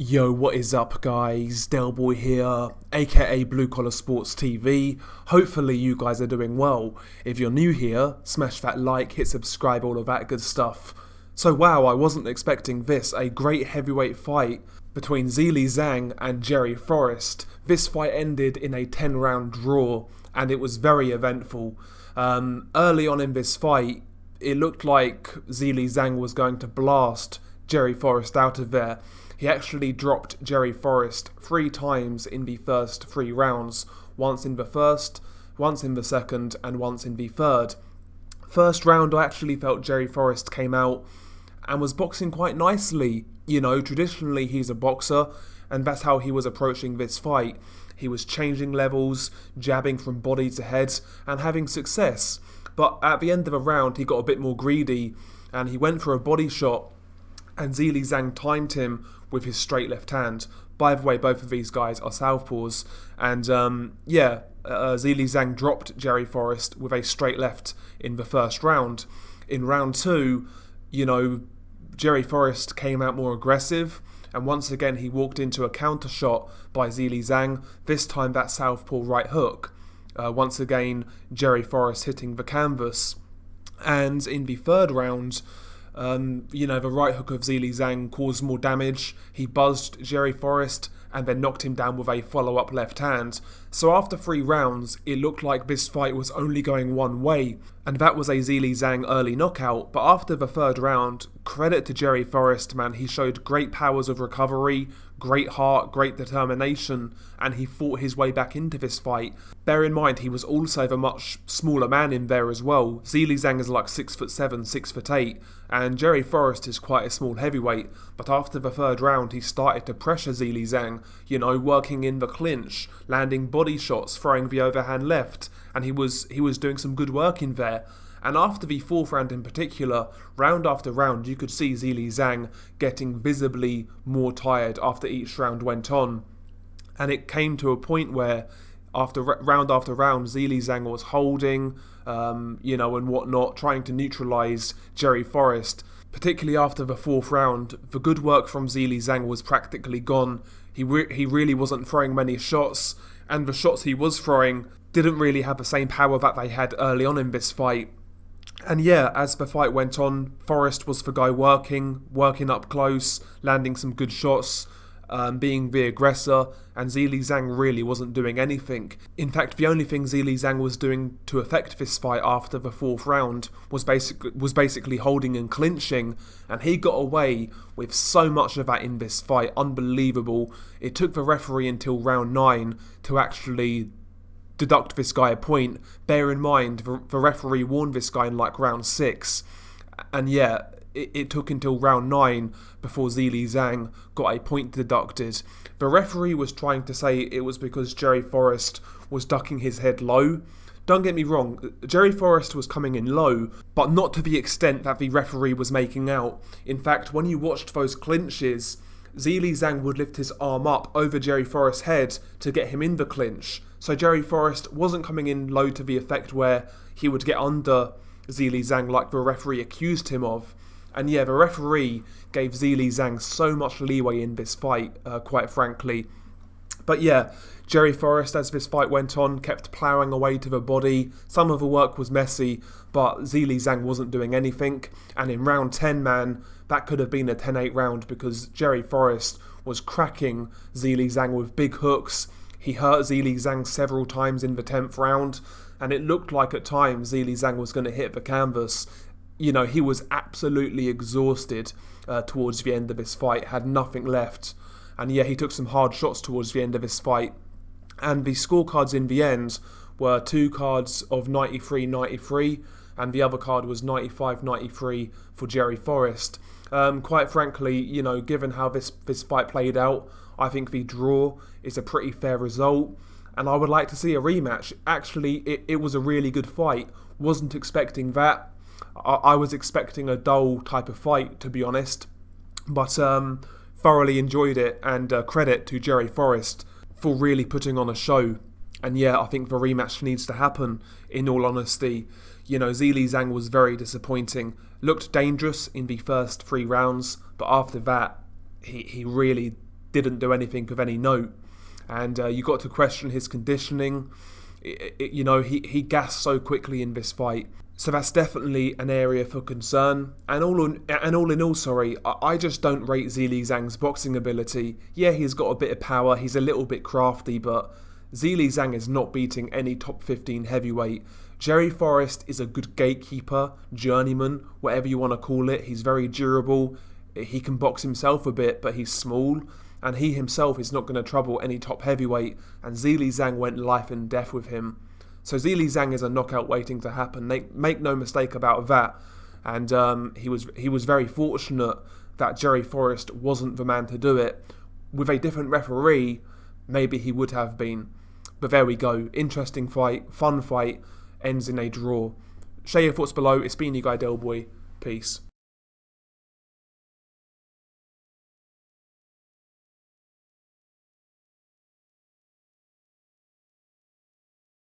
Yo, what is up guys? Delboy here, aka Blue Collar Sports TV. Hopefully you guys are doing well. If you're new here, smash that like, hit subscribe, all of that good stuff. So wow, I wasn't expecting this, a great heavyweight fight between Zhilei Zhang and Jerry Forrest. This fight ended in a 10-round draw and it was very eventful. Early on in this fight, it looked like Zhilei Zhang was going to blast Jerry Forrest out of there. He actually dropped Jerry Forrest 3 times in the first 3 rounds, once in the first, once in the second, and once in the third. First round, I actually felt Jerry Forrest came out and was boxing quite nicely. You know, traditionally he's a boxer, and that's how he was approaching this fight. He was changing levels, jabbing from body to head, and having success. But at the end of a round, he got a bit more greedy, and he went for a body shot, and Zhilei Zhang timed him with his straight left hand. By the way, both of these guys are southpaws, and Zhilei Zhang dropped Jerry Forrest with a straight left in the first round. In round 2, you know, Jerry Forrest came out more aggressive, and once again he walked into a counter shot by Zhilei Zhang, this time that southpaw right hook. Once again, Jerry Forrest hitting the canvas. And in the third round, the right hook of Zhilei Zhang caused more damage. He buzzed Jerry Forrest and then knocked him down with a follow-up left hand. So after 3 rounds, it looked like this fight was only going one way, and that was a Zhilei Zhang early knockout. But after the third round, credit to Jerry Forrest, man, he showed great powers of recovery, great heart, great determination, and he fought his way back into this fight. Bear in mind, he was also the much smaller man in there as well. Zhilei Zhang is like 6'7", 6'8", and Jerry Forrest is quite a small heavyweight. But after the third round, he started to pressure Zhilei Zhang, you know, working in the clinch, landing body shots, throwing the overhand left, and he was doing some good work in there. And after the 4th round in particular, round after round, you could see Zhilei Zhang getting visibly more tired after each round went on. And it came to a point where after round, Zhilei Zhang was holding, and whatnot, trying to neutralise Jerry Forrest. Particularly after the 4th round, the good work from Zhilei Zhang was practically gone. He really wasn't throwing many shots, and the shots he was throwing didn't really have the same power that they had early on in this fight. And yeah, as the fight went on, Forrest was the guy working up close, landing some good shots, being the aggressor, and Zhilei Zhang really wasn't doing anything. In fact, the only thing Zhilei Zhang was doing to affect this fight after the 4th round was basically holding and clinching, and he got away with so much of that in this fight. Unbelievable. It took the referee until round 9 to actually deduct this guy a point. Bear in mind, the referee warned this guy in like round 6, and yeah, it took until round 9 before Zhilei Zhang got a point deducted. The referee was trying to say it was because Jerry Forrest was ducking his head low. Don't get me wrong, Jerry Forrest was coming in low, but not to the extent that the referee was making out. In fact, when you watched those clinches, Zhilei Zhang would lift his arm up over Jerry Forrest's head to get him in the clinch. So Jerry Forrest wasn't coming in low to the effect where he would get under Zhilei Zhang like the referee accused him of. And yeah, the referee gave Zhilei Zhang so much leeway in this fight, quite frankly. But yeah, Jerry Forrest, as this fight went on, kept ploughing away to the body. Some of the work was messy, but Zhilei Zhang wasn't doing anything. And in round 10, man, that could have been a 10-8 round because Jerry Forrest was cracking Zhilei Zhang with big hooks. He hurt Zhilei Zhang several times in the 10th round, and it looked like at times Zhilei Zhang was going to hit the canvas. You know, he was absolutely exhausted towards the end of this fight, had nothing left. And yeah, he took some hard shots towards the end of this fight. And the scorecards in the end were 2 cards of 93-93, and the other card was 95-93 for Jerry Forrest. Quite frankly, you know, given how this fight played out, I think the draw is a pretty fair result. And I would like to see a rematch. Actually, it was a really good fight. Wasn't expecting that. I was expecting a dull type of fight, to be honest, but thoroughly enjoyed it, and credit to Jerry Forrest for really putting on a show. And yeah, I think the rematch needs to happen, in all honesty. You know, Zhilei Zhang was very disappointing, looked dangerous in the first 3 rounds, but after that, he really didn't do anything of any note. And you got to question his conditioning. He gassed so quickly in this fight. So that's definitely an area for concern. And all in all, I just don't rate Zhilei Zhang's boxing ability. Yeah, he's got a bit of power, he's a little bit crafty, but Zhilei Zhang is not beating any top 15 heavyweight. Jerry Forrest is a good gatekeeper, journeyman, whatever you want to call it. He's very durable. He can box himself a bit, but he's small. And he himself is not going to trouble any top heavyweight. And Zhilei Zhang went life and death with him. So Zhilei Zhang is a knockout waiting to happen. Make no mistake about that. And he was very fortunate that Jerry Forrest wasn't the man to do it. With a different referee, maybe he would have been. But there we go. Interesting fight, fun fight, ends in a draw. Share your thoughts below. It's been your guy Del Boy. Peace.